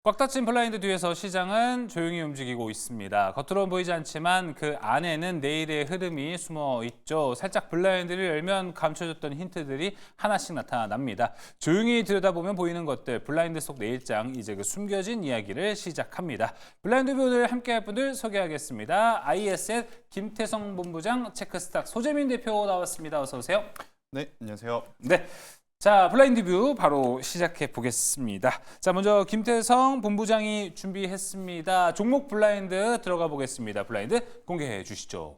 꽉 닫힌 블라인드 뒤에서 시장은 조용히 움직이고 있습니다. 겉으로는 보이지 않지만 그 안에는 내일의 흐름이 숨어 있죠. 살짝 블라인드를 열면 감춰졌던 힌트들이 하나씩 나타납니다. 조용히 들여다보면 보이는 것들, 블라인드 속 내일장, 이제 그 숨겨진 이야기를 시작합니다. 블라인드 뷰 오늘 함께할 분들 소개하겠습니다. ISN 김태성 본부장, 체크스탁 소재민 대표 나왔습니다. 어서 오세요. 네, 안녕하세요. 네. 자, 블라인드 뷰 바로 시작해 보겠습니다. 자, 먼저 김태성 본부장이 준비했습니다. 종목 블라인드 들어가 보겠습니다. 블라인드 공개해 주시죠.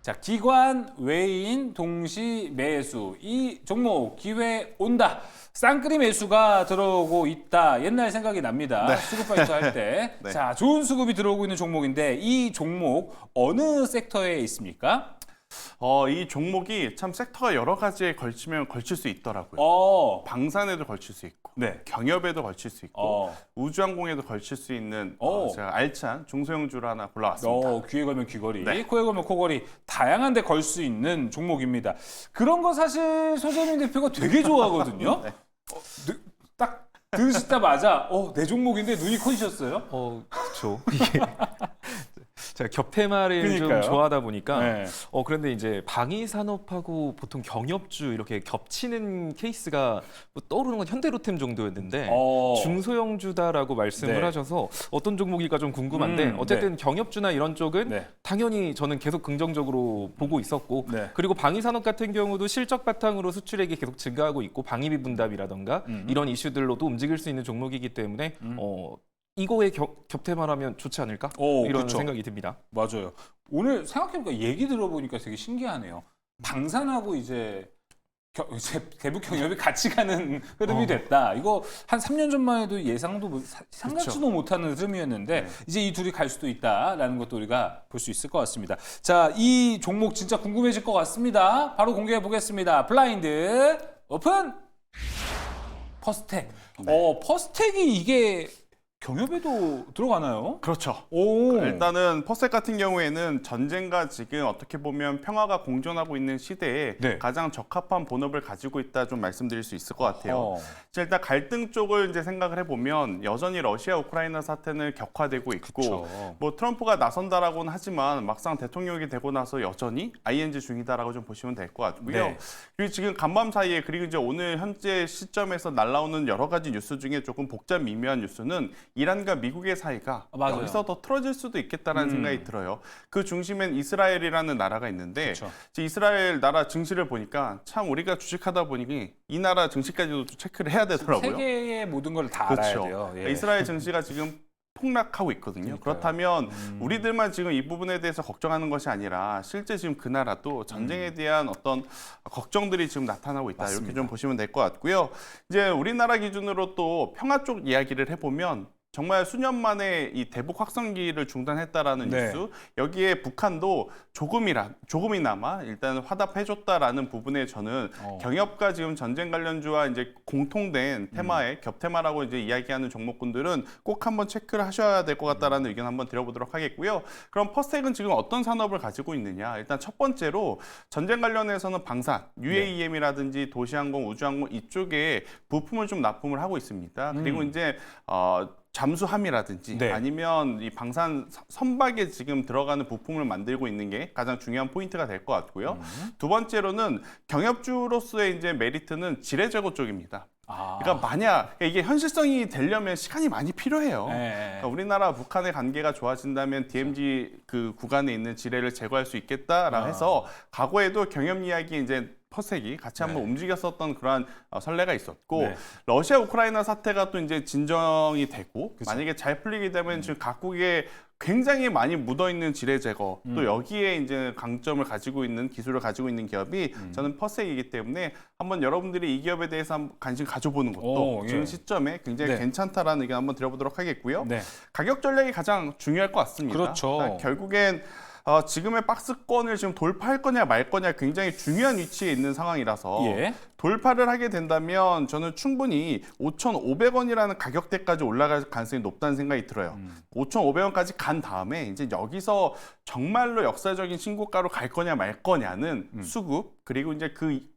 자, 기관, 외인, 동시 매수. 이 종목 기회 온다. 쌍끌이 매수가 들어오고 있다. 옛날 생각이 납니다. 네. 수급 파이터 할 때. 네. 자, 좋은 수급이 들어오고 있는 종목인데 이 종목 어느 섹터에 있습니까? 이 종목이 참 섹터가 여러 가지에 걸치면 걸칠 수 있더라고요. 방산에도 걸칠 수 있고, 네. 경협에도 걸칠 수 있고, 우주항공에도 걸칠 수 있는 제가 알찬 중소형주를 하나 골라왔습니다. 귀에 걸면 귀걸이, 네. 코에 걸면 코걸이, 다양한 데 걸 수 있는 종목입니다. 그런 거 사실 소재민 대표가 되게 좋아하거든요. 네. 딱 들으시자마자 내 종목인데 눈이 커지셨어요? 그렇죠. 이게 제가 겹테마를 그러니까요. 좀 좋아하다 보니까 네. 그런데 이제 방위 산업하고 보통 경협주 이렇게 겹치는 케이스가 뭐 떠오르는 건 현대로템 정도였는데 중소형주다라고 말씀을 네. 하셔서 어떤 종목일까 좀 궁금한데 어쨌든 경협주나 이런 쪽은 네. 당연히 저는 계속 긍정적으로 보고 있었고 네. 그리고 방위 산업 같은 경우도 실적 바탕으로 수출액이 계속 증가하고 있고 방위비 분담이라던가 이런 이슈들로도 움직일 수 있는 종목이기 때문에 이거에 겹테마라면 좋지 않을까? 이런 그렇죠. 생각이 듭니다. 맞아요. 오늘 생각해보니까 얘기 들어보니까 되게 신기하네요. 방산하고 이제 대북 경협이 같이 가는 흐름이 됐다. 이거 한 3년 전만 해도 예상도 상상치도 못하는 흐름이었는데 이제 이 둘이 갈 수도 있다라는 것도 우리가 볼 수 있을 것 같습니다. 자, 이 종목 진짜 궁금해질 것 같습니다. 바로 공개해 보겠습니다. 블라인드 오픈. 퍼스텍. 퍼스텍이 이게 경협에도 들어가나요? 그렇죠. 오. 일단은 퍼스텍 같은 경우에는 전쟁과 지금 어떻게 보면 평화가 공존하고 있는 시대에 네. 가장 적합한 본업을 가지고 있다 좀 말씀드릴 수 있을 것 같아요. 자, 일단 갈등 쪽을 이제 생각을 해보면 여전히 러시아 우크라이나 사태는 격화되고 있고 그쵸. 뭐 트럼프가 나선다라고는 하지만 막상 대통령이 되고 나서 여전히 ING 중이다라고 좀 보시면 될 것 같고요. 네. 그리고 지금 간밤 사이에 그리고 이제 오늘 현재 시점에서 날라오는 여러 가지 뉴스 중에 조금 복잡 미묘한 뉴스는 이란과 미국의 사이가 맞아요. 여기서 더 틀어질 수도 있겠다라는 생각이 들어요. 그 중심엔 이스라엘이라는 나라가 있는데 그쵸. 이제 이스라엘 나라 증시를 보니까 참 우리가 주식하다 보니 이 나라 증시까지도 체크를 해야 되더라고요. 세계의 모든 걸 다 알아야 그렇죠. 돼요. 예. 이스라엘 증시가 지금 폭락하고 있거든요. 그러니까요. 그렇다면 우리들만 지금 이 부분에 대해서 걱정하는 것이 아니라 실제 지금 그 나라도 전쟁에 대한 어떤 걱정들이 지금 나타나고 있다. 맞습니다. 이렇게 좀 보시면 될 것 같고요. 이제 우리나라 기준으로 또 평화 쪽 이야기를 해보면 정말 수년 만에 이 대북 확성기를 중단했다라는 네. 뉴스, 여기에 북한도 조금이나마 일단 화답해줬다라는 부분에 저는 경협과 지금 전쟁 관련주와 이제 공통된 테마의 겹테마라고 이제 이야기하는 종목군들은 꼭 한번 체크를 하셔야 될 것 같다라는 의견 한번 드려보도록 하겠고요. 그럼 퍼스텍은 지금 어떤 산업을 가지고 있느냐? 일단 첫 번째로 전쟁 관련해서는 방산, UAM이라든지 도시항공, 우주항공 이쪽에 부품을 좀 납품을 하고 있습니다. 그리고 이제 잠수함이라든지 네. 아니면 이 방산 선박에 지금 들어가는 부품을 만들고 있는 게 가장 중요한 포인트가 될 것 같고요. 두 번째로는 경협주로서의 이제 메리트는 지뢰 제거 쪽입니다. 그러니까 만약 이게 현실성이 되려면 시간이 많이 필요해요. 그러니까 우리나라 북한의 관계가 좋아진다면 DMZ 그 구간에 있는 지뢰를 제거할 수 있겠다라 해서 과거에도 경협 이야기 이제 퍼스텍이 같이 한번 움직였었던 그러한 선례가 있었고 러시아 우크라이나 사태가 또 이제 진정이 되고 만약에 잘 풀리게 되면 지금 각국에 굉장히 많이 묻어있는 지뢰 제거 또 여기에 이제 강점을 가지고 있는 기술을 가지고 있는 기업이 저는 퍼스텍이기 때문에 한번 여러분들이 이 기업에 대해서 한번 관심 가져보는 것도 지금 시점에 굉장히 괜찮다라는 의견 한번 드려보도록 하겠고요. 가격 전략이 가장 중요할 것 같습니다. 그렇죠. 결국엔 지금의 박스권을 지금 돌파할 거냐 말 거냐 굉장히 중요한 위치에 있는 상황이라서 돌파를 하게 된다면 저는 충분히 5,500원이라는 가격대까지 올라갈 가능성이 높다는 생각이 들어요. 5,500원까지 간 다음에 이제 여기서 정말로 역사적인 신고가로 갈 거냐 말 거냐는 수급 그리고 이제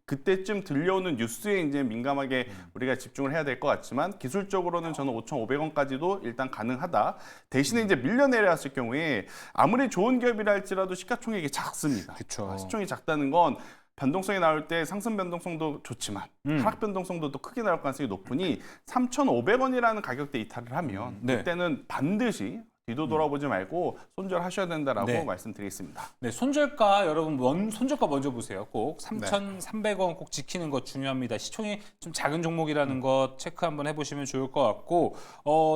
그때쯤 들려오는 뉴스에 이제 민감하게 우리가 집중을 해야 될 것 같지만 기술적으로는 저는 5,500원까지도 일단 가능하다. 대신에 이제 밀려 내려왔을 경우에 아무리 좋은 기업이라 할지라도 시가총액이 작습니다. 그쵸. 시총이 작다는 건 변동성이 나올 때 상승 변동성도 좋지만 하락 변동성도 또 크게 나올 가능성이 높으니 3,500원이라는 가격대 이탈을 하면 네. 그때는 반드시 뒤도 돌아보지 말고 손절하셔야 된다라고 네. 말씀드리겠습니다. 네, 손절가 여러분 손절가 먼저 보세요. 꼭 3,300원 꼭 지키는 것 중요합니다. 시총이 좀 작은 종목이라는 것 체크 한번 해보시면 좋을 것 같고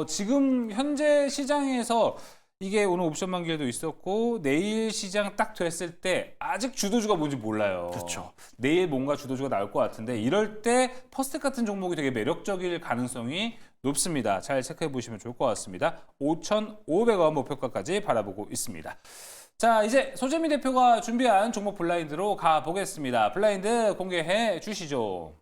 지금 현재 시장에서 이게 오늘 옵션 만기에도 있었고 내일 시장 딱 됐을 때 아직 주도주가 뭔지 몰라요. 그렇죠. 내일 뭔가 주도주가 나올 것 같은데 이럴 때 퍼스텍 같은 종목이 되게 매력적일 가능성이 높습니다. 잘 체크해 보시면 좋을 것 같습니다. 5,500원 목표가까지 바라보고 있습니다. 자, 이제 소재미 대표가 준비한 종목 블라인드로 가보겠습니다. 블라인드 공개해 주시죠.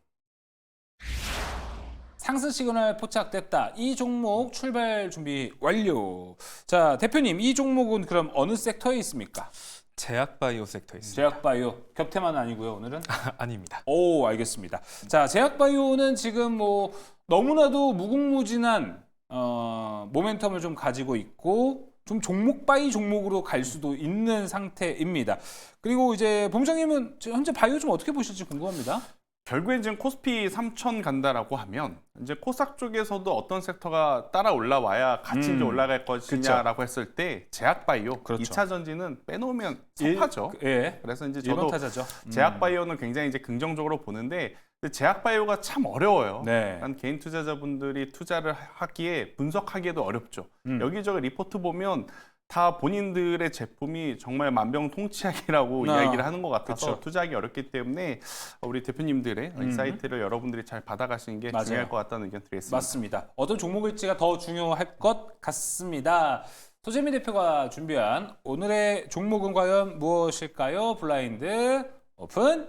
상승 시그널 포착됐다. 이 종목 출발 준비 완료. 자, 대표님, 이 종목은 그럼 어느 섹터에 있습니까? 제약바이오 섹터에 있습니다. 제약바이오. 겹테마는 아니고요, 오늘은. 아닙니다. 오, 알겠습니다. 자, 제약바이오는 지금 뭐 너무나도 무궁무진한 모멘텀을 좀 가지고 있고 좀 종목 바이 종목으로 갈 수도 있는 상태입니다. 그리고 이제 본부장님은 현재 바이오 좀 어떻게 보실지 궁금합니다. 결국엔 지금 코스피 3,000 간다라고 하면 이제 코스닥 쪽에서도 어떤 섹터가 따라 올라와야 같이 이제 올라갈 것이냐라고 했을 때 제약바이오, 그렇죠. 2차 전지는 빼놓으면 섭하죠. 예. 그래서 이제 1번 저도 타자죠. 제약바이오는 굉장히 이제 긍정적으로 보는데 제약바이오가 참 어려워요. 네. 개인 투자자분들이 투자를 하기에 분석하기에도 어렵죠. 여기저기 리포트 보면 다 본인들의 제품이 정말 만병통치약이라고 이야기를 하는 것 같아서 그쵸. 투자하기 어렵기 때문에 우리 대표님들의 인사이트를 여러분들이 잘 받아가시는 게 맞아요. 중요할 것 같다는 의견 드리겠습니다. 맞습니다. 어떤 종목일지가 더 중요할 것 같습니다. 소재미 대표가 준비한 오늘의 종목은 과연 무엇일까요? 블라인드 오픈.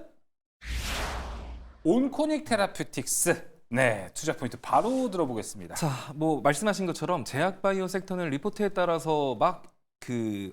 온코닉 테라퓨틱스. 네, 투자 포인트 바로 들어보겠습니다. 자, 뭐 말씀하신 것처럼 제약바이오 섹터는 리포트에 따라서 막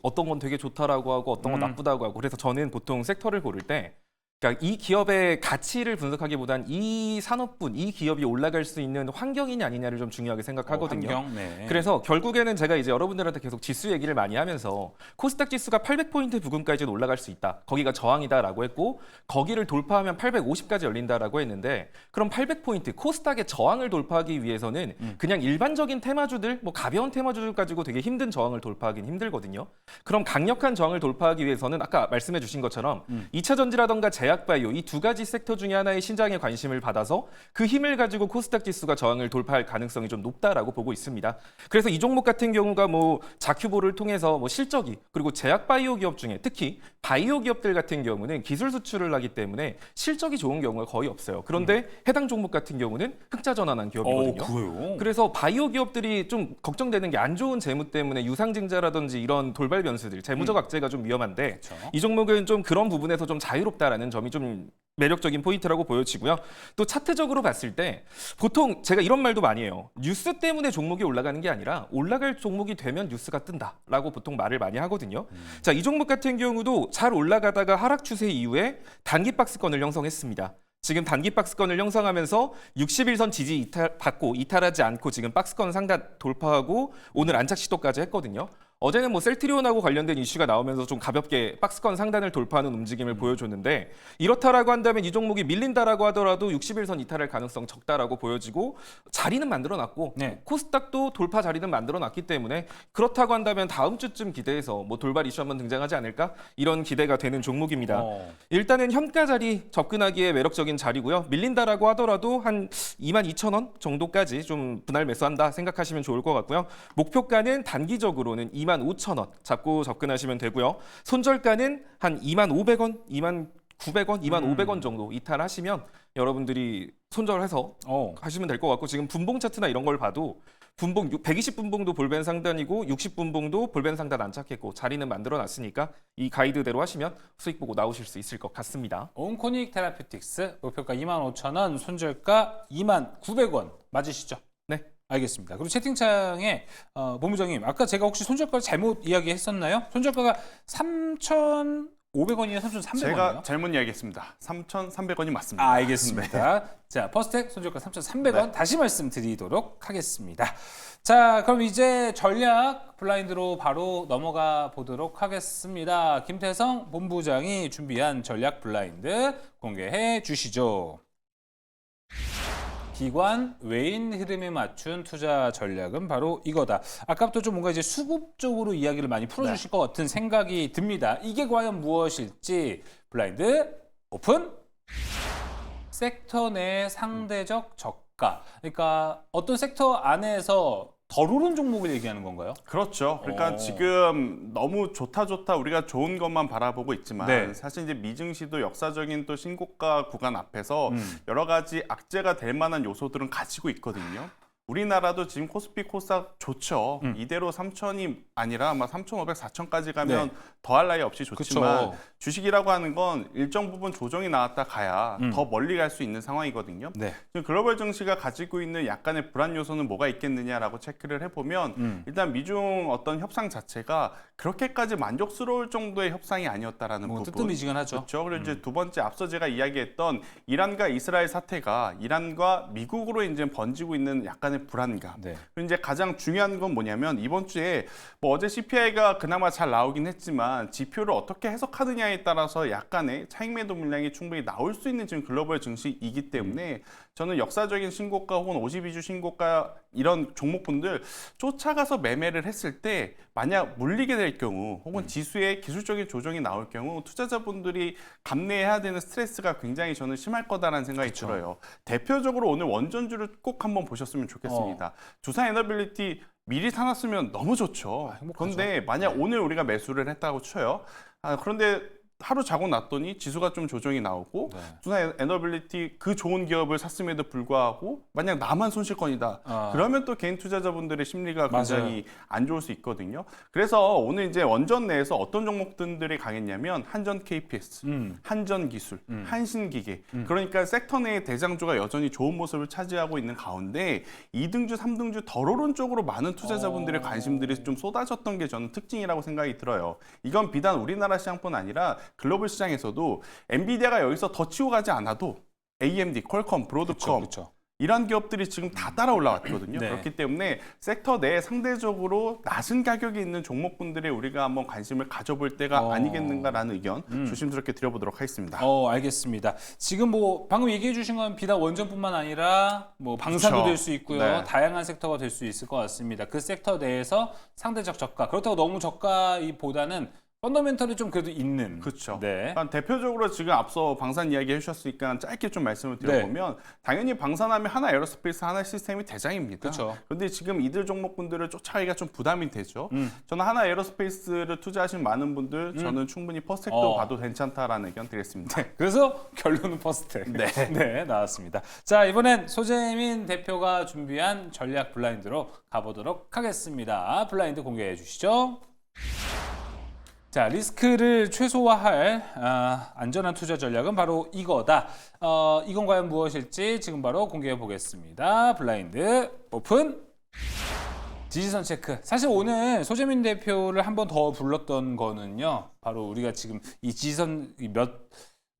어떤 건 되게 좋다라고 하고 어떤 건 나쁘다고 하고 그래서 저는 보통 섹터를 고를 때 그러니까 이 기업의 가치를 분석하기보단 이 산업군, 이 기업이 올라갈 수 있는 환경이냐 아니냐를 좀 중요하게 생각하거든요. 환경, 네. 그래서 결국에는 제가 이제 여러분들한테 계속 지수 얘기를 많이 하면서 코스닥 지수가 800포인트 부근까지는 올라갈 수 있다. 거기가 저항이다라고 했고 거기를 돌파하면 850까지 열린다라고 했는데 그럼 800포인트 코스닥의 저항을 돌파하기 위해서는 그냥 일반적인 테마주들, 뭐 가벼운 테마주들 가지고 되게 힘든 저항을 돌파하기는 힘들거든요. 그럼 강력한 저항을 돌파하기 위해서는 아까 말씀해 주신 것처럼 2차 전지라던가 제약바이오 이 두 가지 섹터 중에 하나의 신장에 관심을 받아서 그 힘을 가지고 코스닥 지수가 저항을 돌파할 가능성이 좀 높다라고 보고 있습니다. 그래서 이 종목 같은 경우가 뭐 자큐보를 통해서 뭐 실적이 그리고 제약바이오 기업 중에 특히 바이오 기업들 같은 경우는 기술 수출을 하기 때문에 실적이 좋은 경우가 거의 없어요. 그런데 해당 종목 같은 경우는 흑자 전환한 기업이거든요. 그래요? 그래서 바이오 기업들이 좀 걱정되는 게 안 좋은 재무 때문에 유상증자라든지 이런 돌발 변수들, 재무적 악재가 좀 위험한데 그렇죠. 이 종목은 좀 그런 부분에서 좀 자유롭다라는 점이 좀 매력적인 포인트라고 보여지고요. 또 차트적으로 봤을 때 보통 제가 이런 말도 많이 해요. 뉴스 때문에 종목이 올라가는 게 아니라 올라갈 종목이 되면 뉴스가 뜬다라고 보통 말을 많이 하거든요. 자, 이 종목 같은 경우도 잘 올라가다가 하락 추세 이후에 단기 박스권을 형성했습니다. 지금 단기 박스권을 형성하면서 60일선 지지 받고 이탈하지 않고 지금 박스권 상단 돌파하고 오늘 안착 시도까지 했거든요. 어제는 뭐 셀트리온하고 관련된 이슈가 나오면서 좀 가볍게 박스권 상단을 돌파하는 움직임을 보여줬는데 이렇다라고 한다면 이 종목이 밀린다라고 하더라도 60일선 이탈할 가능성 적다라고 보여지고 자리는 만들어놨고 네. 코스닥도 돌파 자리는 만들어놨기 때문에 그렇다고 한다면 다음 주쯤 기대해서 뭐 돌발 이슈 한번 등장하지 않을까 이런 기대가 되는 종목입니다. 일단은 현가 자리 접근하기에 매력적인 자리고요. 밀린다라고 하더라도 한 22,000원 정도까지 좀 분할 매수한다 생각하시면 좋을 것 같고요. 목표가는 단기적으로는 25,000원 잡고 접근하시면 되고요. 손절가는 한 25,500원, 2,900원, 25,500원 정도 이탈하시면 여러분들이 손절해서 가시면 될 것 같고 지금 분봉 차트나 이런 걸 봐도 분봉 120분봉도 볼벤 상단이고 60분봉도 볼벤 상단 안착했고 자리는 만들어 놨으니까 이 가이드대로 하시면 수익 보고 나오실 수 있을 것 같습니다. 온코닉 테라피틱스 목표가 25,000원, 손절가 29,900원 맞으시죠? 네. 알겠습니다. 그리고 채팅창에 본부장님 아까 제가 혹시 손절가를 잘못 이야기했었나요? 손절가가 3,500원이에요? 3,300원이에요? 제가 잘못 이야기했습니다. 3,300원이 맞습니다. 알겠습니다. 자, 퍼스텍 손절가 3,300원 다시 말씀드리도록 하겠습니다. 자, 그럼 이제 전략 블라인드로 바로 넘어가 보도록 하겠습니다. 김태성 본부장이 준비한 전략 블라인드 공개해 주시죠. 기관 외인 흐름에 맞춘 투자 전략은 바로 이거다. 아까부터 좀 뭔가 이제 수급 쪽으로 이야기를 많이 풀어주실 것 같은 생각이 듭니다. 이게 과연 무엇일지 블라인드 오픈. 섹터 내 상대적 저가. 그러니까 어떤 섹터 안에서 덜 오른 종목을 얘기하는 건가요? 그렇죠. 그러니까 지금 너무 좋다 우리가 좋은 것만 바라보고 있지만 네. 사실 이제 미증시도 역사적인 또 신고가 구간 앞에서 여러 가지 악재가 될 만한 요소들은 가지고 있거든요. 우리나라도 지금 코스피 코스닥 좋죠. 이대로 3,000이 아니라 아마 3,500, 4,000까지 가면 네. 더할 나위 없이 좋지만 그쵸. 주식이라고 하는 건 일정 부분 조정이 나왔다 가야 더 멀리 갈 수 있는 상황이거든요. 네. 지금 글로벌 증시가 가지고 있는 약간의 불안 요소는 뭐가 있겠느냐라고 체크를 해보면 일단 미중 어떤 협상 자체가 그렇게까지 만족스러울 정도의 협상이 아니었다라는 뭐 부분. 뜨뜻미지근하죠. 그렇죠. 그리고 이제 두 번째 앞서 제가 이야기했던 이란과 이스라엘 사태가 이란과 미국으로 이제 번지고 있는 약간의 불안감. 네. 그리고 이제 가장 중요한 건 뭐냐면 이번 주에 뭐 어제 CPI가 그나마 잘 나오긴 했지만 지표를 어떻게 해석하느냐에 따라서 약간의 차익 매도 물량이 충분히 나올 수 있는 지금 글로벌 증시이기 때문에 저는 역사적인 신고가 혹은 52주 신고가 이런 종목분들 쫓아가서 매매를 했을 때 만약 물리게 될 경우 혹은 지수에 기술적인 조정이 나올 경우 투자자분들이 감내해야 되는 스트레스가 굉장히 저는 심할 거다라는 생각이 들어요. 대표적으로 오늘 원전주를 꼭 한번 보셨으면 좋겠습니다. 두산 에너빌리티 미리 사놨으면 너무 좋죠. 그런데 만약 오늘 우리가 매수를 했다고 쳐요. 그런데 하루 자고 났더니 지수가 좀 조정이 나오고 두산 에너빌리티 그 좋은 기업을 샀음에도 불구하고 만약 나만 손실권이다. 그러면 또 개인 투자자분들의 심리가 굉장히 안 좋을 수 있거든요. 그래서 오늘 이제 원전 내에서 어떤 종목들이 강했냐면 한전 KPS, 한전 기술, 한신기계. 그러니까 섹터 내의 대장주가 여전히 좋은 모습을 차지하고 있는 가운데 2등주, 3등주 덜 오른 쪽으로 많은 투자자분들의 관심들이 좀 쏟아졌던 게 저는 특징이라고 생각이 들어요. 이건 비단 우리나라 시장뿐 아니라 글로벌 시장에서도 엔비디아가 여기서 더 치고 가지 않아도 AMD, 퀄컴, 브로드컴 그쵸. 이런 기업들이 지금 다 따라 올라왔거든요. 네. 그렇기 때문에 섹터 내에 상대적으로 낮은 가격이 있는 종목분들에 우리가 한번 관심을 가져볼 때가 아니겠는가라는 의견 조심스럽게 드려보도록 하겠습니다. 알겠습니다. 지금 뭐 방금 얘기해 주신 건 비단 원전뿐만 아니라 뭐 방산도 그쵸. 될 수 있고요. 네. 다양한 섹터가 될 수 있을 것 같습니다. 그 섹터 내에서 상대적 저가. 그렇다고 너무 저가보다는 펀더멘털이 좀 그래도 있는. 그렇죠. 네. 그러니까 대표적으로 지금 앞서 방산 이야기 해주셨으니까 짧게 좀 말씀을 드려보면 당연히 방산하면 하나 에어로스페이스, 하나 시스템이 대장입니다. 그렇죠. 그런데 지금 이들 종목분들을 쫓아가기가 좀 부담이 되죠. 저는 하나 에어로스페이스를 투자하신 많은 분들 저는 충분히 퍼스텍도 봐도 괜찮다라는 의견 드리겠습니다. 그래서 결론은 퍼스텍. 네. 네, 나왔습니다. 자, 이번엔 소재민 대표가 준비한 전략 블라인드로 가보도록 하겠습니다. 블라인드 공개해 주시죠. 자, 리스크를 최소화할 안전한 투자 전략은 바로 이거다. 이건 과연 무엇일지 지금 바로 공개해 보겠습니다. 블라인드 오픈. 지지선 체크. 사실 오늘 소재민 대표를 한 번 더 불렀던 거는요. 바로 우리가 지금 이 지지선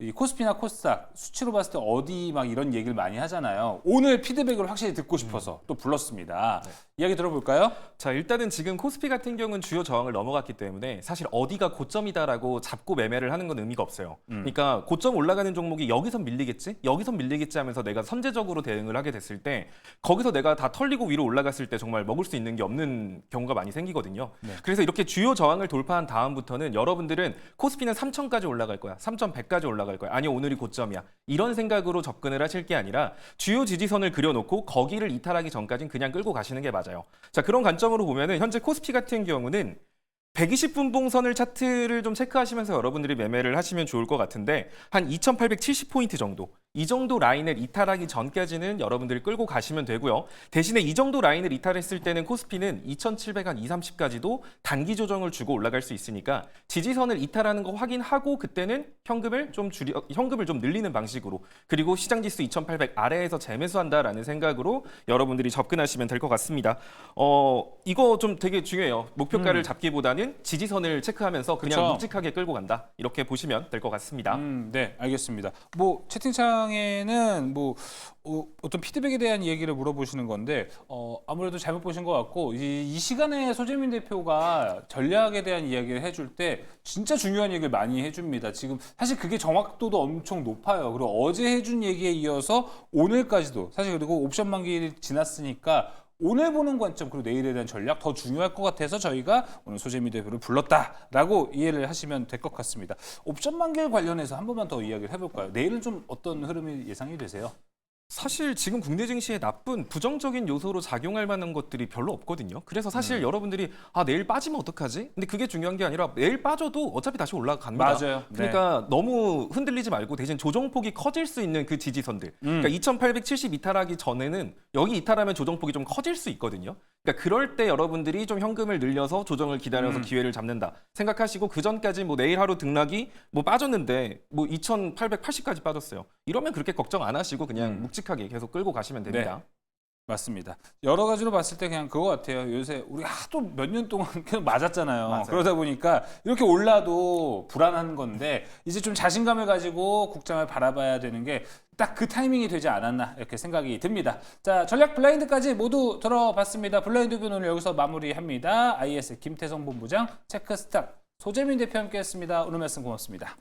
이 코스피나 코스닥 수치로 봤을 때 어디 막 이런 얘기를 많이 하잖아요. 오늘 피드백을 확실히 듣고 싶어서 또 불렀습니다. 이야기 들어볼까요? 자, 일단은 지금 코스피 같은 경우는 주요 저항을 넘어갔기 때문에 사실 어디가 고점이다라고 잡고 매매를 하는 건 의미가 없어요. 그러니까 고점 올라가는 종목이 여기서 밀리겠지? 여기서 밀리겠지 하면서 내가 선제적으로 대응을 하게 됐을 때 거기서 내가 다 털리고 위로 올라갔을 때 정말 먹을 수 있는 게 없는 경우가 많이 생기거든요. 그래서 이렇게 주요 저항을 돌파한 다음부터는 여러분들은 코스피는 3,000까지 올라갈 거야. 3,100까지 올라갈 거야. 아니 오늘이 고점이야. 이런 생각으로 접근을 하실 게 아니라 주요 지지선을 그려놓고 거기를 이탈하기 전까지는 그냥 끌고 가시는 게 맞아요. 자, 그런 관점으로 보면은 현재 코스피 같은 경우는 120분봉선을 차트를 좀 체크하시면서 여러분들이 매매를 하시면 좋을 것 같은데 한 2,870포인트 정도 이 정도 라인을 이탈하기 전까지는 여러분들이 끌고 가시면 되고요. 대신에 이 정도 라인을 이탈했을 때는 코스피는 2,700한 230까지도 단기 조정을 주고 올라갈 수 있으니까 지지선을 이탈하는 거 확인하고 그때는 현금을 좀 늘리는 방식으로 그리고 시장지수 2,800 아래에서 재매수한다라는 생각으로 여러분들이 접근하시면 될 것 같습니다. 이거 좀 되게 중요해요. 목표가를 잡기보다는 지지선을 체크하면서 그냥 그쵸. 묵직하게 끌고 간다. 이렇게 보시면 될 것 같습니다. 네, 알겠습니다. 뭐 채팅창에는 뭐 어떤 피드백에 대한 얘기를 물어보시는 건데 아무래도 잘못 보신 것 같고 이 시간에 소재민 대표가 전략에 대한 이야기를 해줄 때 진짜 중요한 얘기를 많이 해줍니다. 지금 사실 그게 정확도도 엄청 높아요. 그리고 어제 해준 얘기에 이어서 오늘까지도 사실 그리고 옵션 만기 지났으니까 오늘 보는 관점 그리고 내일에 대한 전략 더 중요할 것 같아서 저희가 오늘 소재민 대표를 불렀다라고 이해를 하시면 될 것 같습니다. 옵션 만기 관련해서 한 번만 더 이야기를 해볼까요? 내일은 좀 어떤 흐름이 예상이 되세요? 사실 지금 국내 증시에 나쁜 부정적인 요소로 작용할 만한 것들이 별로 없거든요. 그래서 사실 여러분들이 내일 빠지면 어떡하지? 근데 그게 중요한 게 아니라 내일 빠져도 어차피 다시 올라갑니다. 맞아요. 그러니까 너무 흔들리지 말고 대신 조정폭이 커질 수 있는 그 지지선들. 그러니까 2,870 이탈하기 전에는 여기 이탈하면 조정폭이 좀 커질 수 있거든요. 그러니까 그럴 때 여러분들이 좀 현금을 늘려서 조정을 기다려서 기회를 잡는다 생각하시고 그 전까지 뭐 내일 하루 등락이 뭐 빠졌는데 뭐 2,880까지 빠졌어요. 이러면 그렇게 걱정 안 하시고 그냥 묵직하게 계속 끌고 가시면 됩니다. 네. 맞습니다. 여러 가지로 봤을 때 그냥 그거 같아요. 요새 우리 하도 몇 년 동안 계속 맞았잖아요. 맞아요. 그러다 보니까 이렇게 올라도 불안한 건데 이제 좀 자신감을 가지고 국장을 바라봐야 되는 게 딱 그 타이밍이 되지 않았나 이렇게 생각이 듭니다. 자, 전략 블라인드까지 모두 들어봤습니다. 블라인드 뷰는 오늘 여기서 마무리합니다. IS 김태성 본부장, 체크스탁 소재민 대표 함께했습니다. 오늘 말씀 고맙습니다.